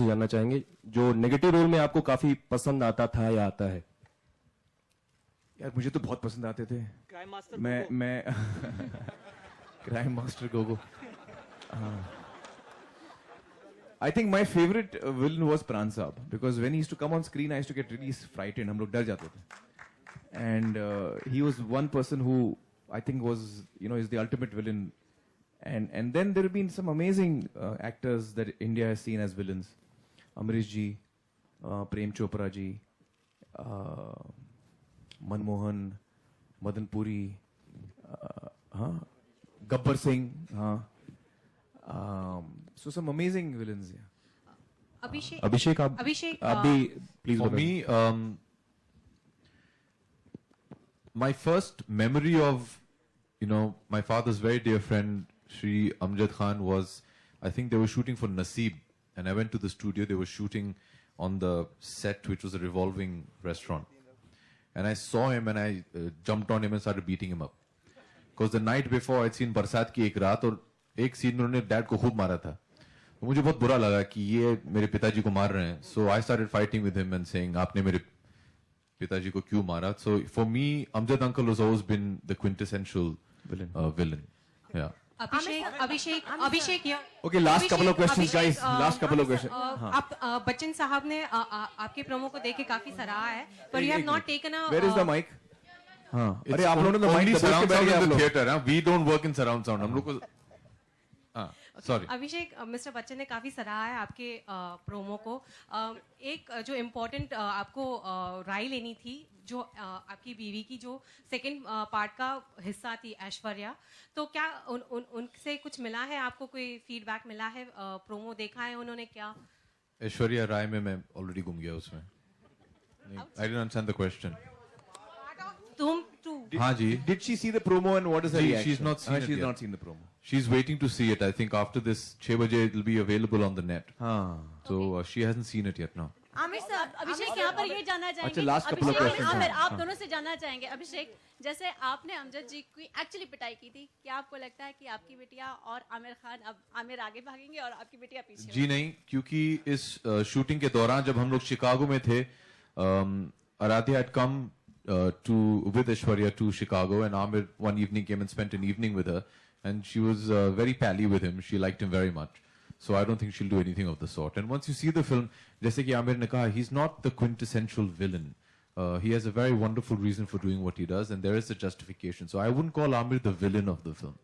जानना चाहेंगे जो नेगेटिव रोल में आपको काफी पसंद आता था या आता है? यार मुझे तो बहुत पसंद आते थे। क्राइम मास्टर मैं crime master Gogo. I think my favorite villain was Pran Saab because when he used to come on screen, I used to get really frightened. हम लोग डर जाते थे. And he was one person who I think was, is the ultimate villain. And then there have been some amazing actors that India has seen as villains. Amrish ji, Prem Chopra ji, Manmohan, Madan Puri, Gabbar Singh. So some amazing villains. Yeah. अभिषेक आप भी please. For me, my first memory of, my father's very dear friend, Shri Amjad Khan, was, I think they were shooting for Naseeb, and I went to the studio. They were shooting on the set, which was a revolving restaurant. And I saw him, and I jumped on him and started beating him up. Because the night before, I'd seen Barsat ki ek raat, और एक scene उन्होंने dad को खूब मारा था, तो मुझे बहुत बुरा लगा कि ये मेरे पिताजी को मार रहे हैं. So I started fighting with him and saying आपने मेरे पिताजी को क्यों मारा. So for me Amjad uncle has always been the quintessential villain. Yeah Abhishek Okay, last couple of questions, guys. Last couple of questions. आप बच्चन साहब ने आपके प्रोमो को देख के काफी सराहा है, पर you have not taken a Where is the mic? हाँ. अरे आप लोगों ने तो only mic दबा के surround बैठ sound गए in आप the लोग. theater. We don't work in surround sound. हम लोग को सॉरी. अभिषेक, मिस्टर बच्चन ने काफी सराहा है आपके प्रोमो को. एक जो इम्पोर्टेंट आपको राय लेनी थी, जो आपकी बीवी की जो सेकंड पार्ट का हिस्सा थी ऐश्वर्या, तो क्या उनसे कुछ मिला है आपको? कोई फीडबैक मिला है? प्रोमो देखा है उन्होंने क्या? ऐश्वर्या राय में मैं ऑलरेडी घूम गया उसमें. I didn't understand the question. तुम टू. हाँ जी. Did she see the promo and what is her Ji, reaction? she's not seen it She's yet. not seen the promo. She's waiting to see it. I think after this 6 baje it will be available on the net. So she hasn't seen it yet now. Aamir sir, Abhishek यहाँ पर ये जानना चाहेंगे. अच्छा, last couple of questions. Aamir, आप दोनों से जानना चाहेंगे. अभिषेक, जैसे आपने अमजद जी की एक्चुअली पिटाई की थी, क्या आपको लगता है कि आपकी बिटिया और आमिर खान, अब आमिर आगे भागेंगे और आपकी बिटिया पीछे? जी नहीं, क्योंकि इस शूटिंग के दौरान जब हम लोग शिकागो में थे, Aradhya had come with Aishwarya to Chicago, and Amir one evening came and spent an evening with her, and she was very pally with him. She liked him very much. So I don't think she'll do anything of the sort. And once you see the film, जैसे कि आमिर ने कहा, he's not the quintessential villain. He has a very wonderful reason for doing what he does, and there is a justification. So I wouldn't call Amir the villain of the film.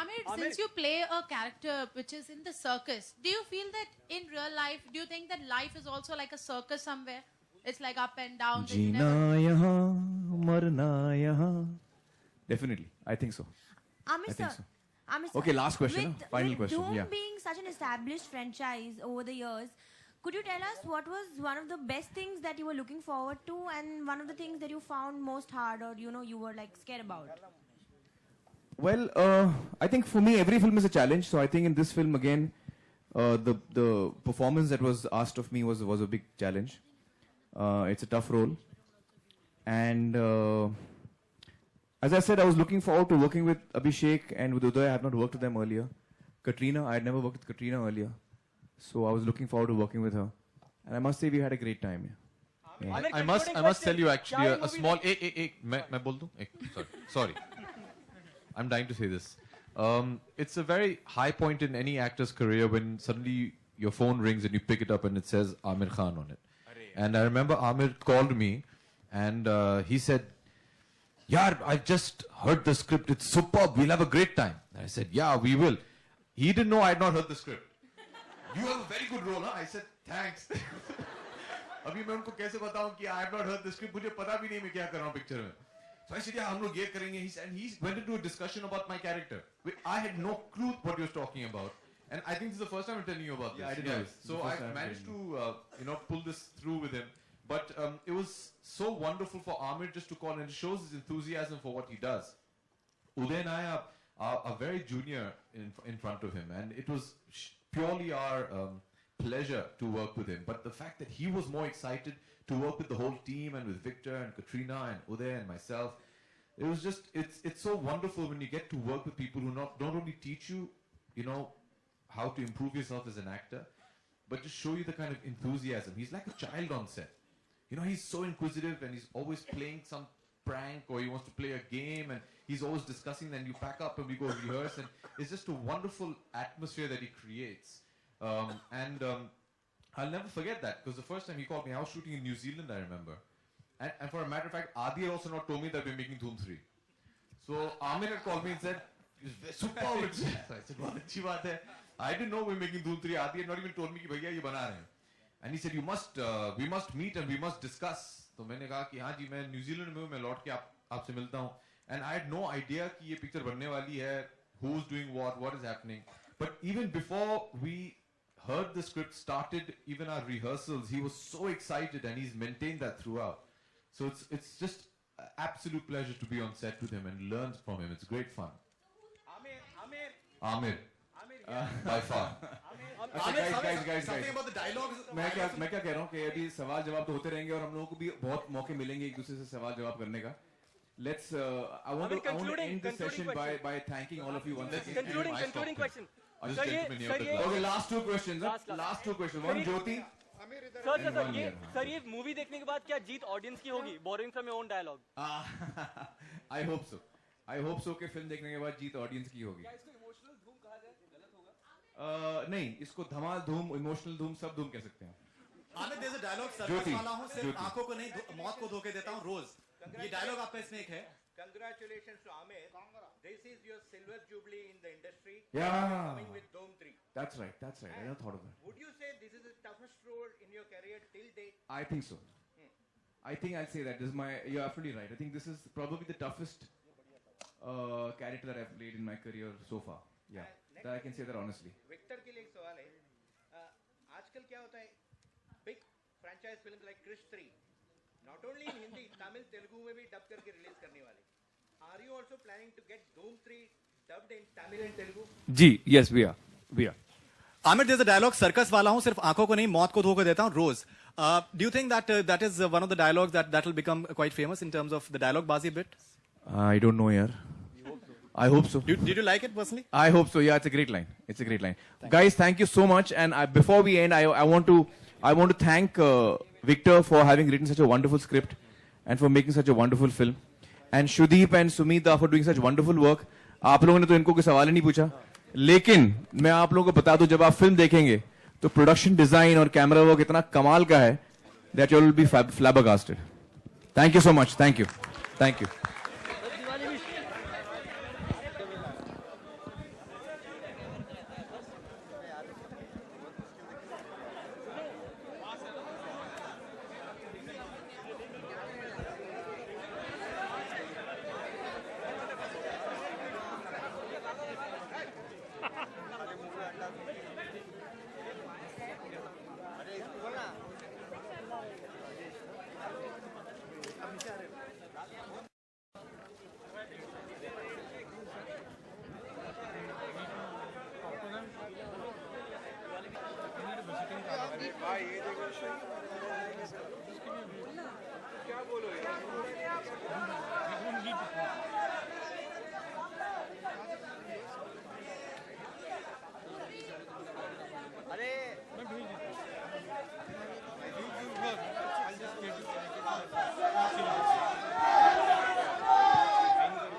Amir, since you play a character which is in the circus, do you feel that in real life, do you think that life is also like a circus somewhere? It's like up and down. जीना यहाँ, मरना यहाँ. Definitely, I think so. Aamir I think sir, so. Aamir sir, Okay, last question, final question. Doom Yeah. being such an established franchise over the years, could you tell us what was one of the best things that you were looking forward to, and one of the things that you found most hard, or you were like scared about? Well, I think for me every film is a challenge. So I think in this film again, the performance that was asked of me was a big challenge. It's a tough role, and as I said, I was looking forward to working with Abhishek and with Uday. I have not worked with them earlier. Katrina, I had never worked with Katrina earlier, so I was looking forward to working with her, and I must say we had a great time. Yeah. I must tell you actually a small. मैं बोल दूँ? Sorry. I'm dying to say this. It's a very high point in any actor's career when suddenly your phone rings and you pick it up and it says Amir Khan on it. And I remember Amir called me and he said, "Yaar, I just heard the script. It's superb. We'll have a great time." And I said, "Yeah, we will." He didn't know I had not heard the script. "You have a very good role, huh?" I said, "Thanks." अभी मैं उनको कैसे बताऊं कि I have not heard the script. मुझे पता भी नहीं मैं क्या कर रहा हूं पिक्चर में. So I said, "Yeah, हम लोग ये करेंगे." He went into a discussion about my character. I had no clue what he was talking about. And I think this is the first time I'm telling you about this. Yeah, I didn't know this. So I managed to, pull this through with him. But it was so wonderful for Amir just to call, and it shows his enthusiasm for what he does. Uday and I are very junior in front of him, and it was purely our pleasure to work with him. But the fact that he was more excited to work with the whole team and with Victor and Katrina and Uday and myself, it was just, it's so wonderful when you get to work with people who don't only teach you, how to improve yourself as an actor, but just show you the kind of enthusiasm. He's like a child on set. You know, he's so inquisitive and he's always playing some prank or he wants to play a game and he's always discussing. Then you pack up and we go rehearse, and it's just a wonderful atmosphere that he creates. I'll never forget that, because the first time he called me, I was shooting in New Zealand, I remember. And for a matter of fact, Adi had also not told me that we're making Dhoom 3. So Amir had called me and said, super. I said, बहुत अच्छी बात है. I didn't know we're making Dhoom 3. Adi had not even told me कि भैया ये बना रहे हैं. And he said, we must meet and we must discuss. तो मैंने कहा कि हाँ जी, मैं न्यूजीलैंड में हूँ, मैं लौट के आपसे मिलता हूँ. And I had no idea कि ये picture बनने वाली है, who's doing what is happening. But even before we heard the script started, even our rehearsals, he was so excited and he's maintained that throughout. So it's just an absolute pleasure to be on set with him and learn from him. It's great fun. Amir. By far. guys. Something about the dialogues. मैं क्या कह रहा हूँ कि अभी सवाल जवाब तो होते रहेंगे और हम लोगों को भी बहुत मौके मिलेंगे एक दूसरे से सवाल जवाब करने का. Let's. I want to end this session by thanking all of you once again. Concluding question. Okay, last two questions. Last two questions. One Jyoti. Sir ये मूवी देखने के बाद क्या जीत ऑडियंस की होगी? Boring from your own dialogue. I hope so. I hope so कि film देखने के बाद जीत ऑडियंस की होगी. नहीं, इसको धमाल धूम, इमोशनल धूम, सब धूम कह सकते हैं. Aamir, there's a dialogue circus वाला हूँ, सिर्फ आंखों को नहीं मौत को धोखे देता हूँ रोज. ये डायलॉग आपका इसमें एक है. Congratulations to Amir. This is your silver jubilee in the industry. Yeah. Coming with Dhoom 3. That's right. I never thought of that. Would you say this is the toughest role in your career till date? I think so. I think I'll say that. You're absolutely right. I think this is probably the toughest character that I've played in my career so far. Yeah. That I can say that honestly. Victor के लिए एक सवाल है. आजकल क्या होता है? Big franchise films like Krish 3. Not only in Hindi, Tamil, Telugu में भी dub करके release करने वाले. Are you also planning to get Dhoom 3 dubbed in Tamil and Telugu? जी, yes, we are. Amir, there's a dialogue circus वाला हूँ, सिर्फ आंखों को नहीं मौत को धोखे देता हूँ रोज. Do you think that is one of the dialogues that will become quite famous in terms of the dialogue Bazi bit? I don't know, yaar. I hope so. Did you like it personally? I hope so. Yeah, it's a great line. Guys, thank you so much. And before we end, I want to thank Victor for having written such a wonderful script and for making such a wonderful film. And Shudeep and Sumita for doing such wonderful work. आप लोगों ने तो इनको कोई सवाल ही नहीं पूछा. लेकिन मैं आप लोगों को बता दूं, जब आप फिल्म देखेंगे तो प्रोडक्शन डिजाइन और कैमरा वर्क इतना कमाल का है that you will be flabbergasted. Thank you so much. Thank you. क्या बोलो यार?